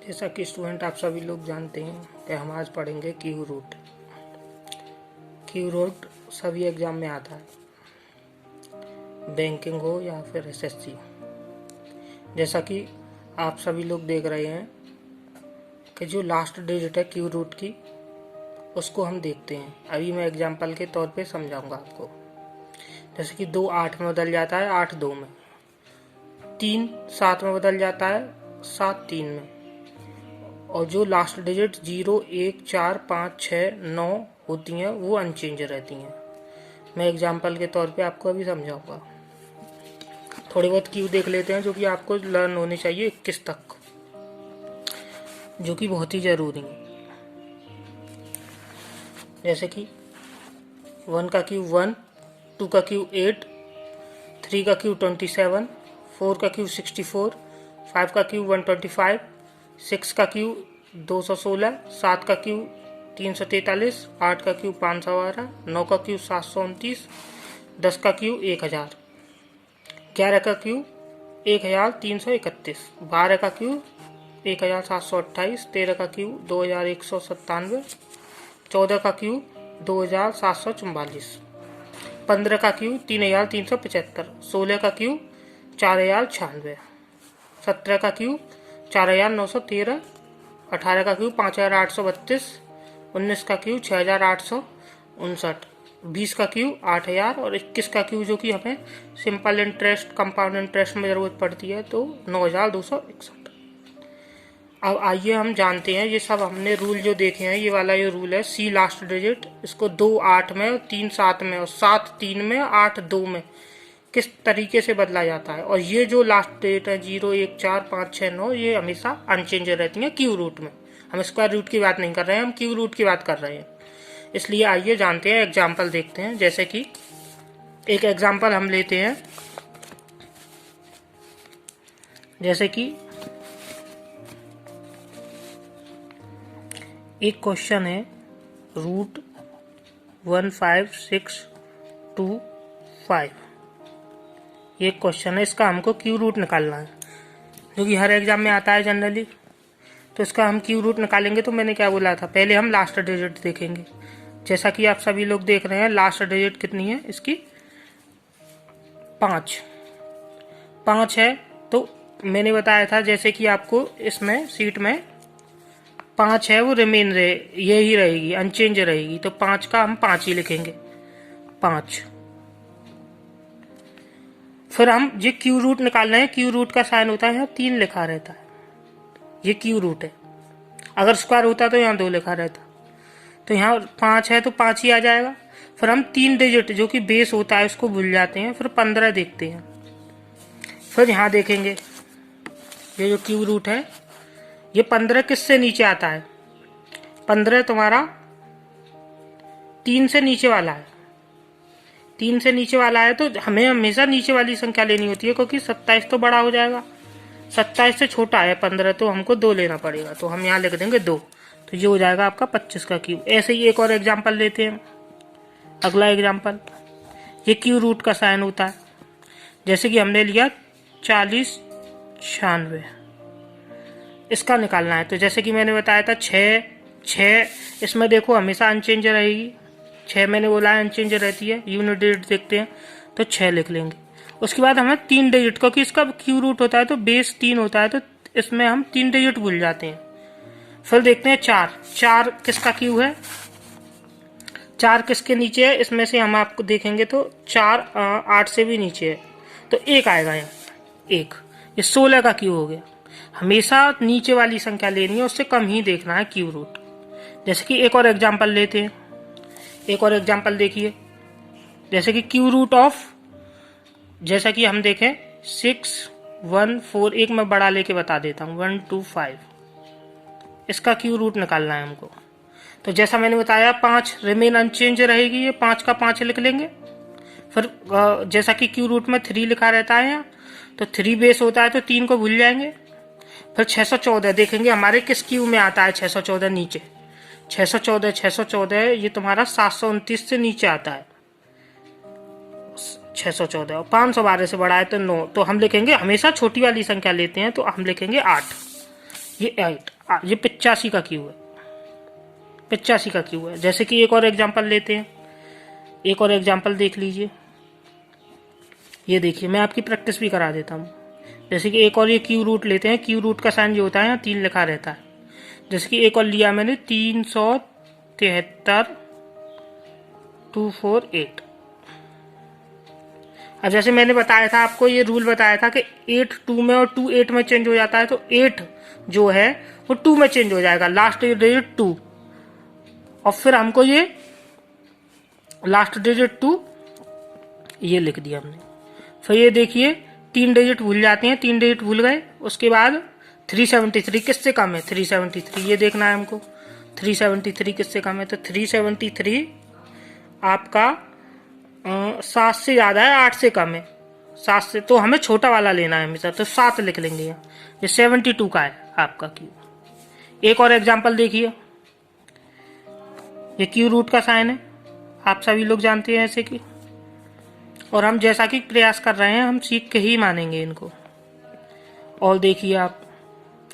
जैसा कि स्टूडेंट आप सभी लोग जानते हैं कि हम आज पढ़ेंगे क्यू रूट। क्यू रूट सभी एग्जाम में आता है, बैंकिंग हो या फिर एसएससी। जैसा कि आप सभी लोग देख रहे हैं कि जो लास्ट डिजिट है क्यू रूट की, उसको हम देखते हैं। अभी मैं एग्जाम्पल के तौर पे समझाऊंगा आपको। जैसे कि 2 8 में बदल जाता है, 8 2 में, 3 7 में बदल जाता है, 7 3 में, और जो लास्ट डिजिट 0 1 4 5 6 9 होती हैं वो अनचेंज रहती हैं। मैं एग्जाम्पल के तौर पे आपको अभी समझाऊंगा। थोड़े बहुत क्यू देख लेते हैं जो कि आपको लर्न होने चाहिए 21 तक, जो कि बहुत ही ज़रूरी है। जैसे कि 1 का क्यू 1, 2 का क्यू 8, 3 का क्यू 27, 4 का क्यू 64, 5 का क्यू 125, 6 का क्यू 216, 7 का क्यू 343, 8 का क्यू 512, 9 का क्यू 729, 10 का क्यू 1000, 11 का क्यू 1331, 12 का क्यू 1728, 13 का क्यू 2197, 14 का क्यू 2744, 15 का क्यू 3375, 16 का क्यू 4096, 17 का क्यू 4913, 18 का क्यू 5832, 19 का क्यू 6859, 20 का क्यू 8000 और 21 का क्यू जो कि हमें सिंपल इंटरेस्ट कंपाउंड इंटरेस्ट में ज़रूरत पड़ती है तो 9261। अब आइए हम जानते हैं, ये सब हमने रूल जो देखे हैं, ये वाला ये रूल है सी लास्ट डिजिट, इसको 2 8 में, 3 7 में और 7 3 में, 8 2 में किस तरीके से बदला जाता है। और ये जो लास्ट डिजिट है 0 1 4 5 6 9, ये हमेशा अनचेंज रहती हैं क्यू रूट में। हम स्क्वायर रूट की बात नहीं कर रहे हैं, हम क्यू रूट की बात कर रहे हैं। इसलिए आइए जानते हैं, एग्जाम्पल देखते हैं। जैसे कि एक एग्जाम्पल हम लेते हैं, जैसे कि एक क्वेश्चन है √15625, ये क्वेश्चन है, इसका हमको क्यू रूट निकालना है, जो कि हर एग्जाम में आता है जनरली। तो इसका हम क्यू रूट निकालेंगे। तो मैंने क्या बोला था, पहले हम लास्ट डिजिट देखेंगे। जैसा कि आप सभी लोग देख रहे हैं, लास्ट डिजिट कितनी है इसकी, 5 है। तो मैंने बताया था जैसे कि आपको इसमें सीट में 5 है, वो रिमेन रहे, यही रहेगी, अनचेंज रहेगी। तो 5 का हम 5 ही लिखेंगे, 5। फिर हम ये क्यू रूट निकाल रहे हैं, क्यू रूट का साइन होता है यहाँ 3 लिखा रहता है, ये क्यू रूट है। अगर स्क्वायर होता तो यहाँ 2 लिखा रहता। तो यहाँ 5 है तो 5 ही आ जाएगा। फिर हम 3 डिजिट जो कि बेस होता है उसको भूल जाते हैं, फिर 15 देखते हैं। फिर यहाँ देखेंगे ये जो क्यू रूट है, ये 15 किससे नीचे आता है, 15 तुम्हारा 3 से नीचे वाला है। 3 से नीचे वाला है तो हमें हमेशा नीचे वाली संख्या लेनी होती है, क्योंकि 27 तो बड़ा हो जाएगा, 27 से छोटा है 15, तो हमको 2 लेना पड़ेगा। तो हम यहाँ लिख देंगे 2, तो ये हो जाएगा आपका 25 का क्यू। ऐसे ही एक और एग्जाम्पल लेते हैं। अगला एग्जाम्पल, ये क्यू रूट का साइन होता है। जैसे कि हमने लिया 40 96, इसका निकालना है। तो जैसे कि मैंने बताया था 6 इसमें देखो हमेशा अनचेंज रहेगी, 6 मैंने बोला है अनचेंज रहती है। यूनिट डिजिट देखते हैं तो 6 लिख लेंगे। उसके बाद हमें 3 डिजिट, क्योंकि इसका क्यू रूट होता है तो बेस 3 होता है, तो इसमें हम 3 डिजिट भूल जाते हैं। फिर देखते हैं 4 किसका क्यू है, 4 किसके नीचे है, इसमें से हम आपको देखेंगे तो 4 8 से भी नीचे है, तो 1 आएगा यहाँ, 1। ये 16 का क्यू हो गया। हमेशा नीचे वाली संख्या लेनी है, उससे कम ही देखना है क्यू रूट। जैसे कि एक और एग्जाम्पल लेते हैं, एक और एग्जाम्पल देखिए। जैसे कि क्यू रूट ऑफ, जैसा कि हम देखें 6 1 4, एक मैं बड़ा लेके बता देता हूँ, 1 2 5, इसका क्यू रूट निकालना है हमको। तो जैसा मैंने बताया 5 रिमेन अनचेंज रहेगी, ये 5 का 5 लिख लेंगे। फिर जैसा कि क्यू रूट में 3 लिखा रहता है यहाँ, तो 3 बेस होता है तो 3 को भूल जाएंगे। फिर 614 देखेंगे हमारे किस क्यू में आता है, 614 नीचे, 614 ये तुम्हारा 729 से नीचे आता है, 614, और 512 से बड़ा है तो 9। तो हम लिखेंगे, हमेशा छोटी वाली संख्या लेते हैं, तो हम लिखेंगे 8। ये 8, ये 85 का क्यू है, 85 का क्यू है। जैसे कि एक और एग्जांपल लेते हैं, एक और एग्जांपल देख लीजिए। ये देखिए, मैं आपकी प्रैक्टिस भी करा देता हूँ। जैसे कि एक और ये क्यू रूट लेते हैं, क्यू रूट का साइन जो होता है यहाँ 3 लिखा रहता है। जैसे कि एक और लिया मैंने 373 248। अब जैसे मैंने बताया था आपको, ये रूल बताया था कि 8 2 में और 2 8 में चेंज हो जाता है, तो 8 जो है वो 2 में चेंज हो जाएगा, लास्ट डिजिट 2, और फिर हमको ये लास्ट डिजिट 2 ये लिख दिया हमने। फिर ये देखिए 3 डिजिट भूल जाते हैं, 3 डिजिट भूल गए, उसके बाद 373 किससे कम है, 373 ये देखना है हमको, 373 किससे कम है, तो 373 आपका 7 से ज्यादा है, 8 से कम है, 7 से, तो हमें छोटा वाला लेना है हमेशा, तो 7 लिख लेंगे यहाँ। ये 72 का है आपका क्यू। एक और एग्जांपल देखिए, ये क्यू रूट का साइन है, आप सभी लोग जानते हैं ऐसे कि, और हम जैसा कि प्रयास कर रहे हैं हम सीख के ही मानेंगे इनको। और देखिए आप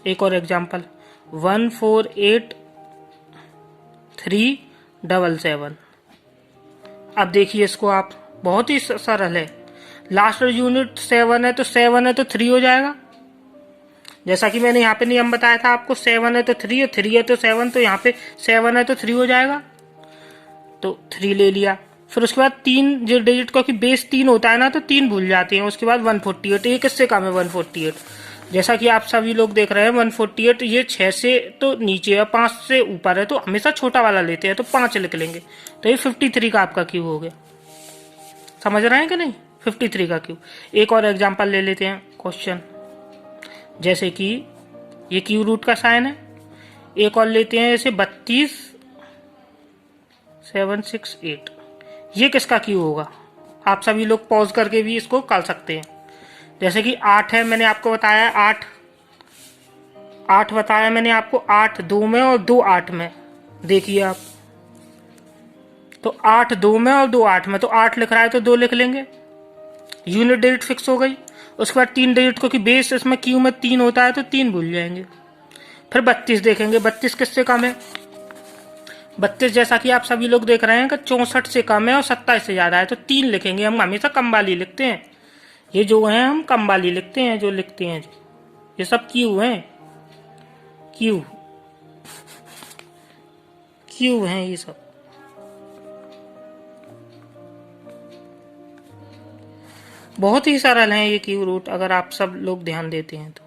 एक और एग्जांपल 148377। अब देखिए इसको आप, बहुत ही सरल है, लास्ट यूनिट 7 है तो 7 है तो 3 हो जाएगा। जैसा कि मैंने यहाँ पे नियम बताया था आपको, 7 है तो 3 है, 3 है तो 7, तो यहाँ पे 7 है तो 3 हो जाएगा, तो 3 ले लिया। फिर उसके बाद 3 जो डिजिट का कि बेस 3 होता है ना, तो 3 भूल जाते हैं। उसके बाद 148, ये किससे कम है, 148। जैसा कि आप सभी लोग देख रहे हैं 148 ये 6 से तो नीचे है, 5 से ऊपर है, तो हमेशा छोटा वाला लेते हैं, तो 5 लिख लेंगे, तो ये 53 का आपका क्यू हो गया। समझ रहे हैं कि नहीं, 53 का क्यू। एक और एग्जांपल ले लेते हैं क्वेश्चन, जैसे कि ये क्यू रूट का साइन है। एक और लेते हैं जैसे 32768, ये किसका क्यू होगा, आप सभी लोग पॉज करके भी इसको कर सकते हैं। जैसे कि 8 है, मैंने आपको बताया 8 बताया मैंने आपको, 8 2 में और 2 8 में, देखिए आप, तो 8 2 में और 2 8 में, तो 8 लिख रहा है तो 2 लिख लेंगे, यूनिट डिजिट फिक्स हो गई। उसके बाद 3 डिजिट को कि बेस इसमें क्यू में 3 होता है तो 3 भूल जाएंगे। फिर 32 देखेंगे, 32 किससे कम है, 32 जैसा कि आप सभी लोग देख रहे हैं कि 64 से कम है और 27 से ज्यादा है, तो 3 लिखेंगे। हम हमेशा कम वाली लिखते हैं, ये जो है हम कम वाली लिखते हैं, जो लिखते हैं ये सब क्यू हैं, क्यू हैं ये सब। बहुत ही सरल है ये क्यू रूट, अगर आप सब लोग ध्यान देते हैं तो।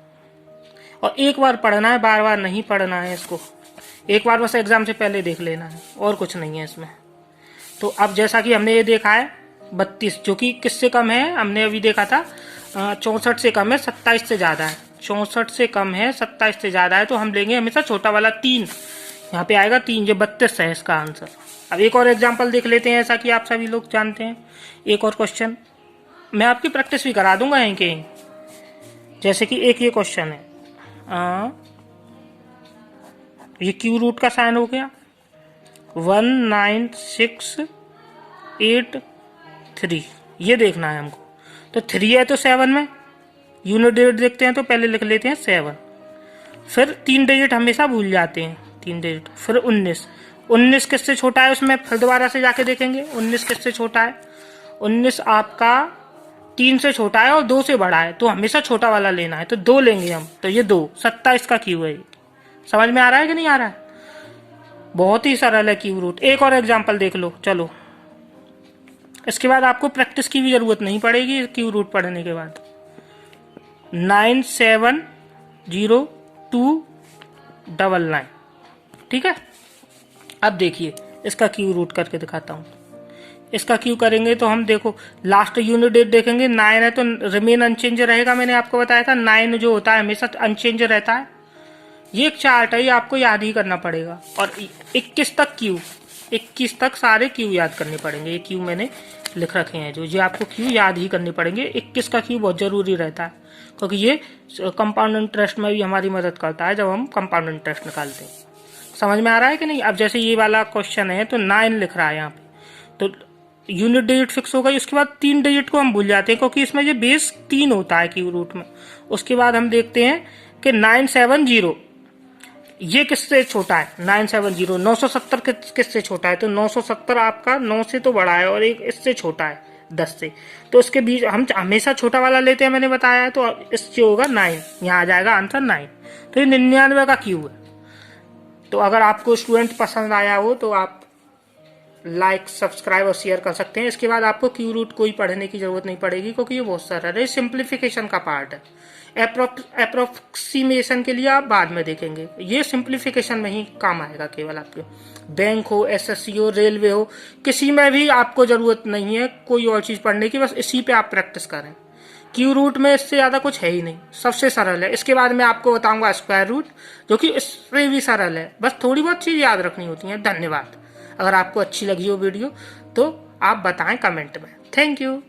और एक बार पढ़ना है, बार बार नहीं पढ़ना है इसको, एक बार बस एग्जाम से पहले देख लेना है, और कुछ नहीं है इसमें। तो अब जैसा कि हमने ये देखा है 32 जो कि किससे कम है, हमने अभी देखा था 64 से कम है, 27 से ज्यादा है, 64 से कम है, 27 से ज्यादा है, तो हम लेंगे हमेशा छोटा वाला 3, यहाँ पे आएगा 3, जो 32 है इसका आंसर। अब एक और एग्जाम्पल देख लेते हैं, ऐसा कि आप सभी लोग जानते हैं। एक और क्वेश्चन मैं आपकी प्रैक्टिस भी करा दूंगा यहीं के, जैसे कि एक ये क्वेश्चन है, ये क्यू रूट का साइन हो गया 19683, ये देखना है हमको। तो 3 है तो 7 में, यूनिट डिजिट देखते हैं तो पहले लिख लेते हैं 7, फिर 3 डिजिट हमेशा भूल जाते हैं, 3 डिजिट, फिर 19 किससे छोटा है उसमें, फिर दोबारा से जाके देखेंगे 19 किससे छोटा है, 19 आपका 3 से छोटा है और 2 से बड़ा है, तो हमेशा छोटा वाला लेना है, तो 2 लेंगे हम, तो ये 2 27 का क्यू है। समझ में आ रहा है कि नहीं आ रहा है, बहुत ही सरल है क्यू रूट। एक और एग्जांपल देख लो, चलो इसके बाद आपको प्रैक्टिस की भी जरूरत नहीं पड़ेगी क्यू रूट पढ़ने के बाद। 9702999, ठीक है। अब देखिए इसका क्यू रूट करके दिखाता हूं। इसका क्यू करेंगे तो हम देखो लास्ट यूनिट डेट देखेंगे, 9 है तो रिमेन अनचेंज रहेगा, मैंने आपको बताया था 9 जो होता है हमेशा अनचेंज रहता है। ये एक चार्ट है, ये आपको याद ही करना पड़ेगा। और 21 तक क्यू, 21 तक सारे क्यू याद करने पड़ेंगे, ये क्यू मैंने लिख रखे हैं जो, ये आपको क्यू याद ही करने पड़ेंगे। 21 का क्यू बहुत जरूरी रहता है, क्योंकि ये कंपाउंड इंटरेस्ट में भी हमारी मदद करता है जब हम कंपाउंड इंटरेस्ट निकालते हैं। समझ में आ रहा है कि नहीं। अब जैसे ये वाला क्वेश्चन है तो 9 लिख रहा है यहाँ पे, तो यूनिट डिजिट फिक्स हो गई। उसके बाद 3 डिजिट को हम भूल जाते हैं, क्योंकि इसमें ये बेस 3 होता है क्यू रूट में। उसके बाद हम देखते हैं कि 970, ये किससे छोटा है? 970 970 किससे छोटा है? तो 970 आपका 9 से तो बड़ा है और एक इससे छोटा है 10 से, तो इसके बीच हम हमेशा छोटा वाला लेते हैं, मैंने बताया है। तो इससे होगा 9, यहाँ आ जाएगा आंसर 9। तो ये 99 का क्यू है। तो अगर आपको स्टूडेंट पसंद आया हो तो आप लाइक, सब्सक्राइब और शेयर कर सकते हैं। इसके बाद आपको क्यू रूट कोई पढ़ने की जरूरत नहीं पड़ेगी, क्योंकि ये बहुत सरल है, सिंप्लीफिकेशन का पार्ट है। अप्रोक्सीमेशन के लिए आप बाद में देखेंगे, ये सिंप्लीफिकेशन में ही काम आएगा केवल आपके। बैंक हो, एसएससी हो, रेलवे हो, किसी में भी आपको जरूरत नहीं है कोई और चीज पढ़ने की, बस इसी पे आप प्रैक्टिस करें। क्यू रूट में इससे ज्यादा कुछ है ही नहीं, सबसे सरल है। इसके बाद मैं आपको बताऊंगा स्क्वायर रूट, जो कि इससे भी सरल है, बस थोड़ी बहुत चीज याद रखनी होती है। धन्यवाद। अगर आपको अच्छी लगी हो वीडियो तो आप बताएं कमेंट में। Thank you.